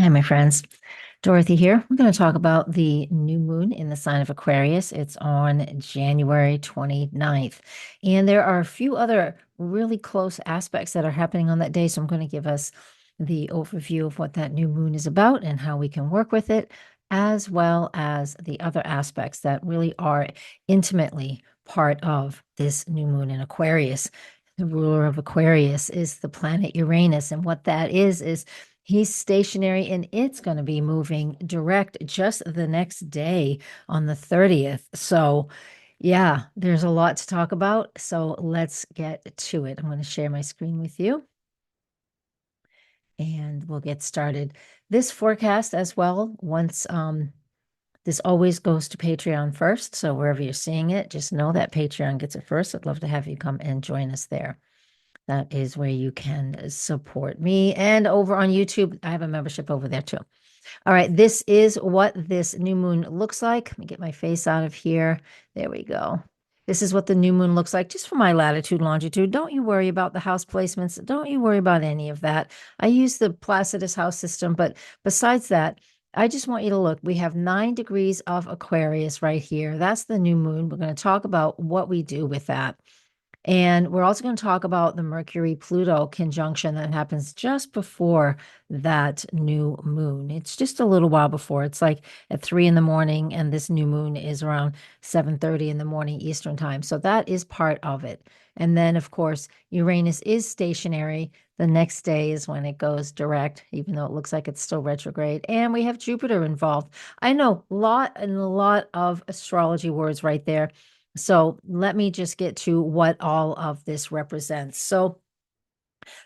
Hi, my friends. Dorothy here. We're going to talk about the new moon in the sign of Aquarius. It's on January 29th. And there are a few other really close aspects that are happening on that day. So I'm going to give us the overview of what that new moon is about and how we can work with it, as well as the other aspects that really are intimately part of this new moon in Aquarius. The ruler of Aquarius is the planet Uranus. And what that is he's stationary and it's going to be moving direct just the next day on the 30th. So, yeah, there's a lot to talk about. So, let's get to it. I'm going to share my screen with you and we'll get started. This forecast as well, once this always goes to Patreon first. So, wherever you're seeing it, just know that Patreon gets it first. I'd love to have you come and join us there. That is where you can support me. And over on YouTube, I have a membership over there too. All right, this is what this new moon looks like. Let me get my face out of here. There we go. This is what the new moon looks like just for my latitude, longitude. Don't you worry about the house placements. Don't you worry about any of that. I use the Placidus house system, but besides that, I just want you to look. We have 9 degrees of Aquarius right here. That's the new moon. We're going to talk about what we do with that. And we're also going to talk about the Mercury-Pluto conjunction that happens just before that new moon. It's just a little while before. It's like at 3 in the morning, and this new moon is around 7:30 in the morning Eastern time. So that is part of it. And then, of course, Uranus is stationary. The next day is when it goes direct, even though it looks like it's still retrograde. And we have Jupiter involved. I know a lot of astrology words right there. So let me just get to what all of this represents. So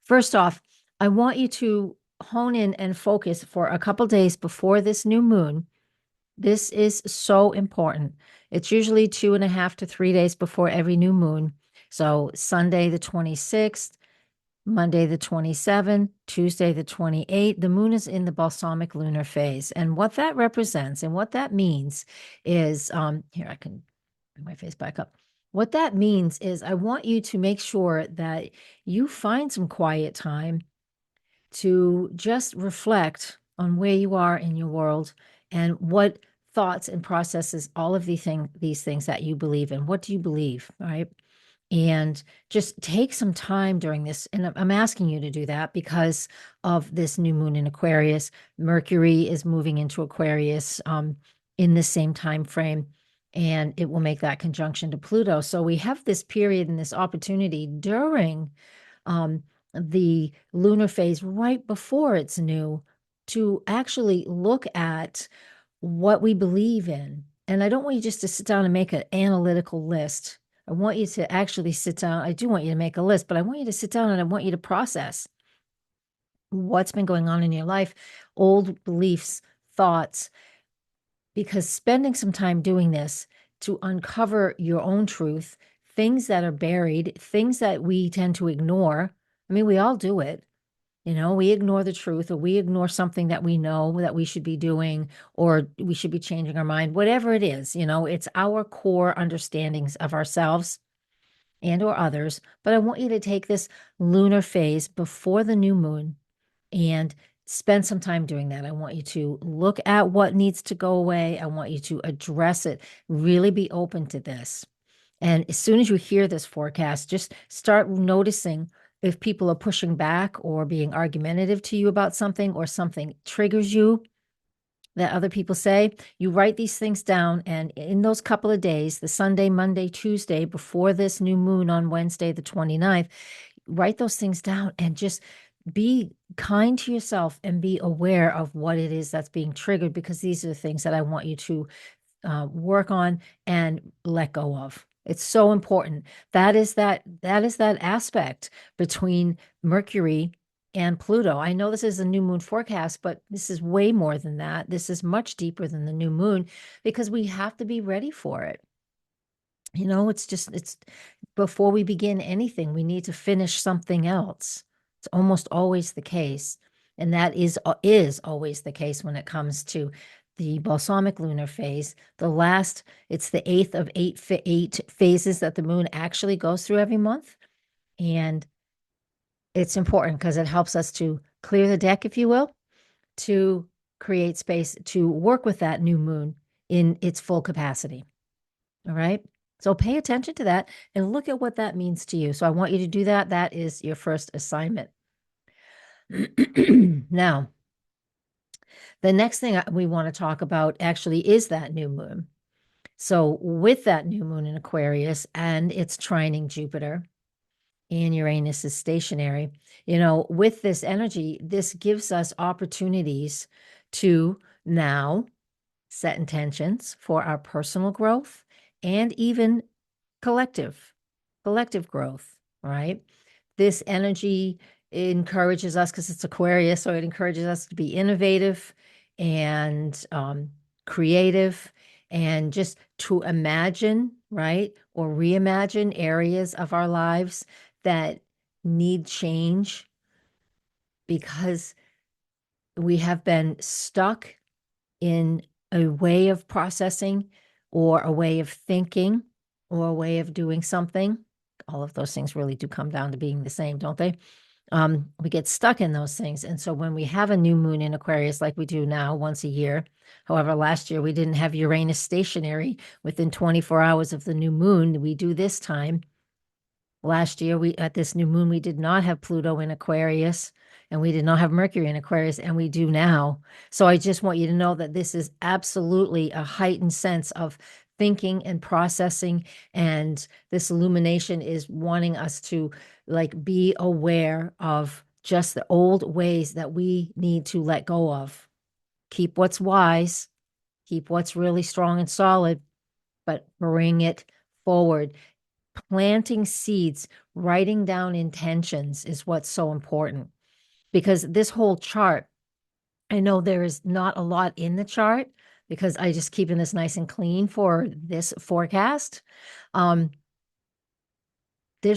first off, I want you to hone in and focus for a couple days before this new moon. This is so important. It's usually 2.5 to 3 days before every new moon. So Sunday the 26th, Monday the 27th, Tuesday the 28th, the moon is in the balsamic lunar phase. And what that represents and what that means is, here I can bring my face back up. What that means is I want you to make sure that you find some quiet time to just reflect on where you are in your world and what thoughts and processes all of these things that you believe in. What do you believe, right? And just take some time during this. And I'm asking you to do that because of this new moon in Aquarius. Mercury is moving into Aquarius in the same time frame, and it will make that conjunction to Pluto. So we have this period and this opportunity during um, the lunar phase right before it's new to actually look at what we believe in. And I don't want you just to sit down and make an analytical list. I want you to actually sit down. I do want you to make a list, but I want you to sit down and I want you to process what's been going on in your life, old beliefs, thoughts, because spending some time doing this to uncover your own truth, things that are buried, things that we tend to ignore. I mean, we all do it. We ignore the truth, or we ignore something that we know that we should be doing, or we should be changing our mind, whatever it is, it's our core understandings of ourselves and or others. But I want you to take this lunar phase before the new moon and spend some time doing that. I want you to look at what needs to go away. I want you to address it, really be open to this. And as soon as you hear this forecast, just start noticing if people are pushing back or being argumentative to you about something, or something triggers you that other people say. You write these things down, and in those couple of days, the Sunday, Monday, Tuesday, before this new moon on Wednesday, the 29th, write those things down and just be kind to yourself and be aware of what it is that's being triggered, because these are the things that I want you to work on and let go of. It's so important. That is that aspect between Mercury and Pluto. I know this is a new moon forecast, but this is way more than that. This is much deeper than the new moon, because we have to be ready for it. It's before we begin anything, we need to finish something else. It's almost always the case. And that is always the case when it comes to the balsamic lunar phase. It's the eighth of eight phases that the moon actually goes through every month. And it's important because it helps us to clear the deck, if you will, to create space to work with that new moon in its full capacity. All right. So pay attention to that and look at what that means to you. So I want you to do that. That is your first assignment. Now, the next thing we want to talk about actually is that new moon. So with that new moon in Aquarius and it's trining Jupiter and Uranus is stationary, with this energy, this gives us opportunities to now set intentions for our personal growth and even collective growth, right? This energy encourages us because it's Aquarius, so it encourages us to be innovative and creative and just to imagine, right? Or reimagine areas of our lives that need change because we have been stuck in a way of processing or a way of thinking or a way of doing something. All of those things really do come down to being the same, don't they? We get stuck in those things. And so when we have a new moon in Aquarius, like we do now once a year, however, last year we didn't have Uranus stationary within 24 hours of the new moon. We do this time. Last year, we at this new moon, we did not have Pluto in Aquarius and we did not have Mercury in Aquarius, and we do now. So I just want you to know that this is absolutely a heightened sense of thinking and processing. And this illumination is wanting us to like be aware of just the old ways that we need to let go of. Keep what's wise, keep what's really strong and solid, but bring it forward. Planting seeds, writing down intentions is what's so important because this whole chart, I know there is not a lot in the chart because I just keeping this nice and clean for this forecast. There's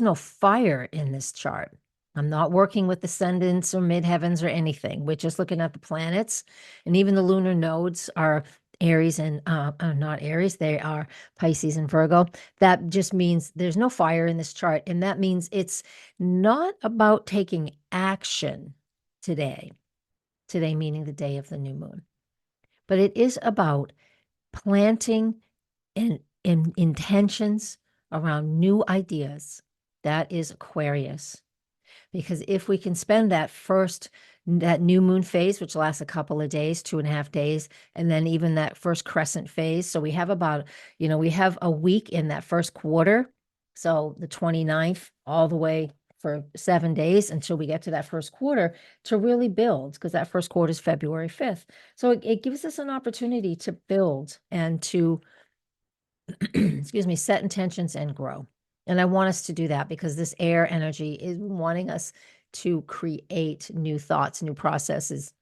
no fire in this chart. I'm not working with ascendants or midheavens or anything. We're just looking at the planets, and even the lunar nodes are Aries and not Aries, they are Pisces and Virgo. That just means there's no fire in this chart, and that means it's not about taking action today. Today meaning the day of the new moon, but it is about planting in intentions around new ideas. That is Aquarius. Because if we can spend that new moon phase, which lasts a couple of days, 2.5 days, and then even that first crescent phase. So we have we have a week in that first quarter. So the 29th all the way for 7 days until we get to that first quarter to really build, because that first quarter is February 5th. So it gives us an opportunity to build and to excuse me, set intentions and grow. And I want us to do that because this air energy is wanting us to create new thoughts, new processes,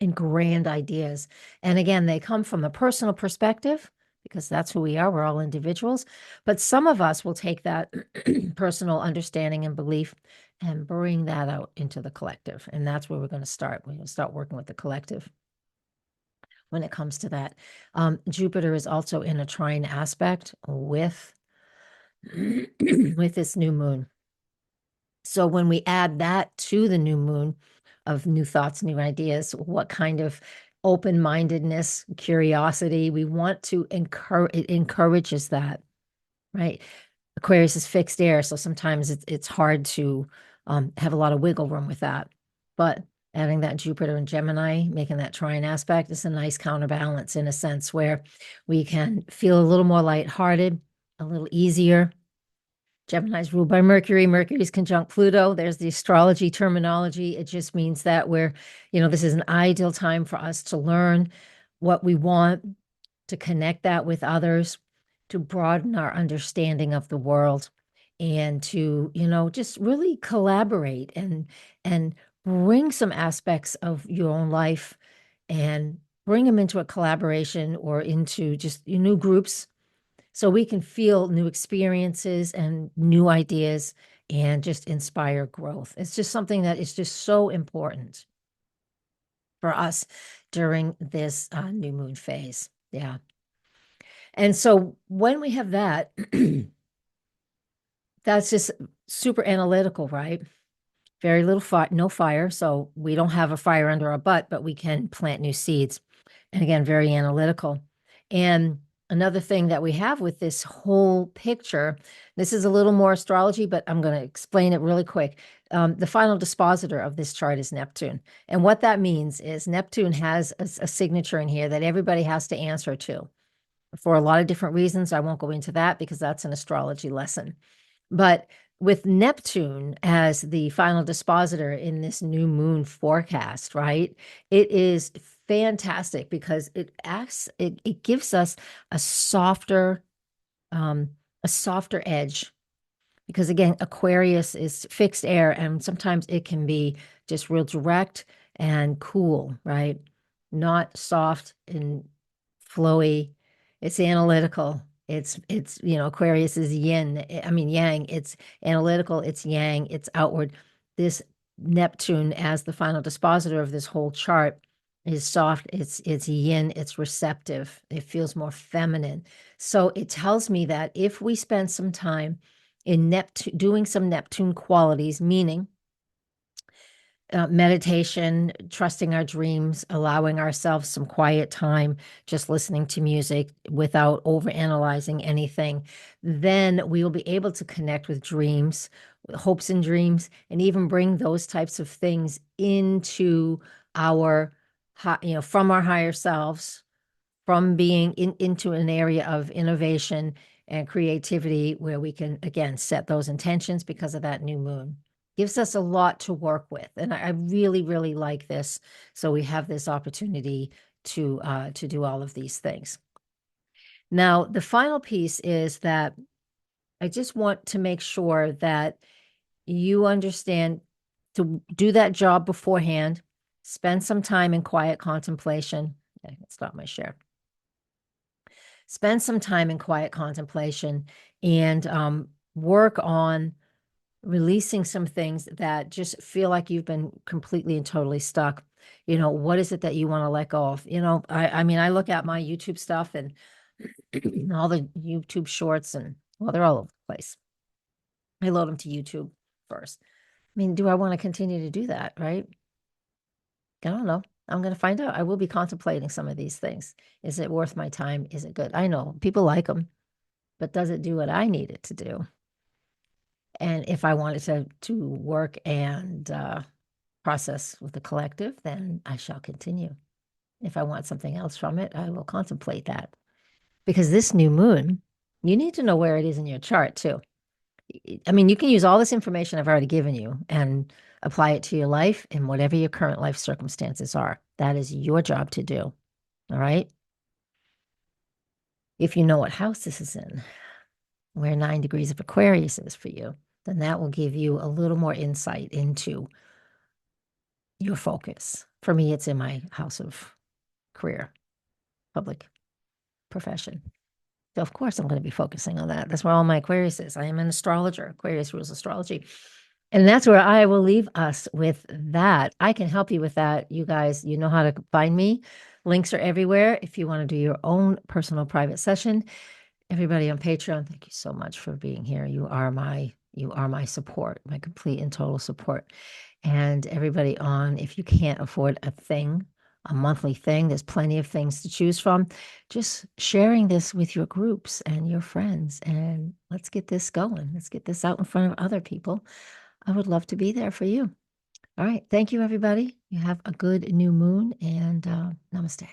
and grand ideas. And again, they come from a personal perspective because that's who we are. We're all individuals. But some of us will take that personal understanding and belief and bring that out into the collective. And that's where we're going to start. We're going to start working with the collective when it comes to that. Jupiter is also in a trine aspect with with this new moon. So when we add that to the new moon of new thoughts, new ideas, what kind of open-mindedness, curiosity we want to encourage, it encourages that, right? Aquarius is fixed air, so sometimes it's hard to have a lot of wiggle room with that. But adding that Jupiter and Gemini, making that trine aspect is a nice counterbalance in a sense where we can feel a little more lighthearted, a little easier. Gemini's ruled by Mercury. Mercury's conjunct Pluto. There's the astrology terminology. It just means that this is an ideal time for us to learn what we want, to connect that with others, to broaden our understanding of the world, and to, just really collaborate and bring some aspects of your own life and bring them into a collaboration or into just new groups so we can feel new experiences and new ideas and just inspire growth. It's just something that is just so important for us during this new moon phase. Yeah. And so when we have that, that's just super analytical, right? very little fire, no fire. So we don't have a fire under our butt, but we can plant new seeds. And again, very analytical. And another thing that we have with this whole picture, this is a little more astrology, but I'm going to explain it really quick. The final dispositor of this chart is Neptune. And what that means is Neptune has a signature in here that everybody has to answer to for a lot of different reasons. I won't go into that because that's an astrology lesson. But with Neptune as the final dispositor in this new moon forecast, right? It is fantastic because it gives us a softer, a softer edge. Because again, Aquarius is fixed air, and sometimes it can be just real direct and cool, right? Not soft and flowy. It's analytical. It's Aquarius is yin. I mean yang. It's analytical, it's yang, it's outward. This Neptune as the final dispositor of this whole chart is soft, it's yin, it's receptive. It feels more feminine. So it tells me that if we spend some time in Neptune doing some Neptune qualities, meaning meditation, trusting our dreams, allowing ourselves some quiet time, just listening to music without overanalyzing anything, then we will be able to connect with dreams, hopes and dreams, and even bring those types of things into our, from our higher selves, from being into an area of innovation and creativity where we can, again, set those intentions because of that new moon. Gives us a lot to work with. And I really, really like this. So we have this opportunity to do all of these things. Now, the final piece is that I just want to make sure that you understand to do that job beforehand, spend some time in quiet contemplation. I can stop my share. Spend some time in quiet contemplation and work on releasing some things that just feel like you've been completely and totally stuck. What is it that you want to let go of? I mean, I look at my YouTube stuff and all the YouTube shorts, and well, they're all over the place. I load them to YouTube first. I mean, do I want to continue to do that? Right? I don't know. I'm going to find out. I will be contemplating some of these things. Is it worth my time? Is it good? I know people like them, but does it do what I need it to do? And if I wanted to work and process with the collective, then I shall continue. If I want something else from it, I will contemplate that. Because this new moon, you need to know where it is in your chart too. I mean, you can use all this information I've already given you and apply it to your life and whatever your current life circumstances are. That is your job to do. All right. If you know what house this is in, where 9 degrees of Aquarius is for you, then that will give you a little more insight into your focus. For me, it's in my house of career, public profession. So of course I'm going to be focusing on that. That's where all my Aquarius is. I am an astrologer. Aquarius rules astrology. And that's where I will leave us with that. I can help you with that. You guys, you know how to find me. Links are everywhere. If you want to do your own personal private session, everybody on Patreon, thank you so much for being here. You are my support, my complete and total support. And everybody on, if you can't afford a monthly thing, there's plenty of things to choose from. Just sharing this with your groups and your friends, and let's get this going. Let's get this out in front of other people. I would love to be there for you. All right. Thank you, everybody. You have a good new moon, and namaste.